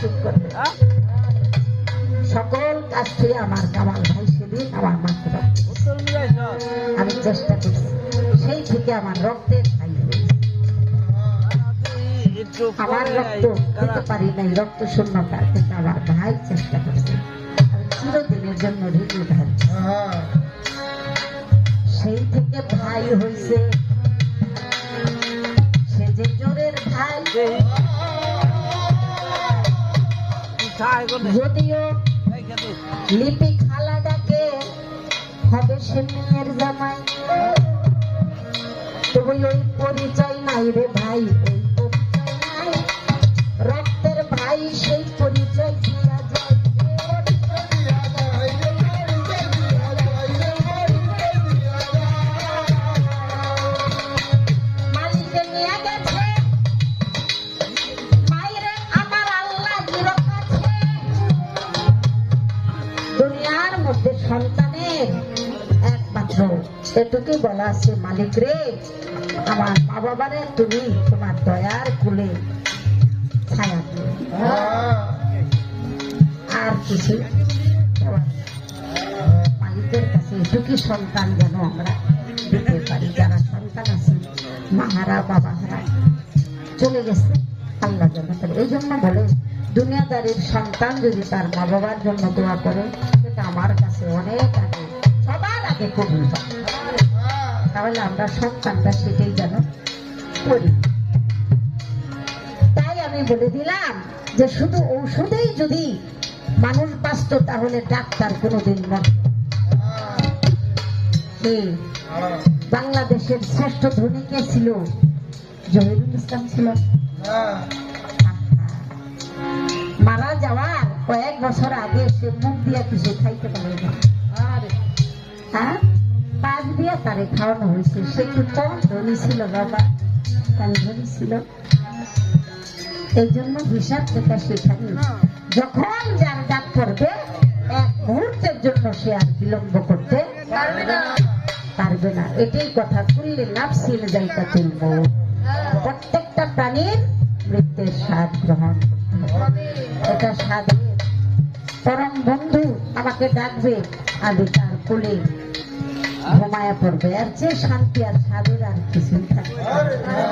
চুপ করবে। সকল কাজ থেকে আমার কামাল ভাই সেদিন আমার মাকে আমি চেষ্টা করছি, সেই থেকে আমার রক্তের ভাই হয়েছে। আমার রক্ত দিতে পারি নাই, রক্ত শূন্যতা, কিন্তু আমার ভাই চেষ্টা করছে। আমি চিরদিনের জন্য হৃদয় ভাই, সেই থেকে ভাই হয়েছে। সে যে জোরের ভাই, যদিও লিপি খালা ডাকে হবে সে মেয়ের জামাই, তবে ওই পরিচয় নাই রে ভাই, ওই পরিচয় নাই। রক্তের ভাই সেই পরিচয় দিয়া যায়। মালিকে নিয়ে গেছে মাইরে আমার আল্লাহ গিরো কাছে। দুনিয়ার মধ্যে সন্তানের একমাত্র এটুকুই বলা আছে, মালিক রে আমার মা বাবারে তুমি তোমার দয়ার কুলে ছায়া দিও, আর কিছু মালিকের কাছে এটুকুই সন্তান যেন আমরা দিতে পারি। যারা সন্তান আছে মাহারা বাবাহারা চলে গেছে, আল্লাহ যেন করে। এই জন্য বলে দুনিয়াদারির সন্তান যদি তার মা বাবার জন্য দোয়া করে, সেটা আমার কাছে অনেক আগে, সবার আগে কবুল হয়। তাহলে আমরা সন্তানরা সেটাই যেন করি। তাই আমি বলে দিলাম যে শুধু ঔষধেই যদি মানুষ বাঁচত, তাহলে ডাক্তার কোনোদিন মরত। বাংলাদেশের শ্রেষ্ঠ ধনী কে ছিল? জহিরুল ইসলাম ছিল। মারা যাওয়ার কয়েক বছর আগে সে মুখ দিয়া কিছু খাইতে পারে না, হ্যাঁ, পাক দিয়া তারে খাওয়ানো হয়েছে। সে কি কম ধনী ছিল বাবা? তাই ধনী ছিল। এই জন্য হিসাব থেকে সেখানে যখন যার ডাক পড়বে, এক মুহূর্তের জন্য সে আর বিলম্ব করতে পারবে না। এটাই কথা, কুল্লি নাফসিন যায়কাতুল মউত। প্রত্যেকটা প্রাণীর মৃত্যুর স্বাদ গ্রহণ করতে হবে। এটা স্বাদের পরম বন্ধু আমাকে ডাকবে, আমি তার কোলে ঘুমায়া পড়বে। আর যে শান্তি আর স্বাদের আর কিছুই থাকবে না।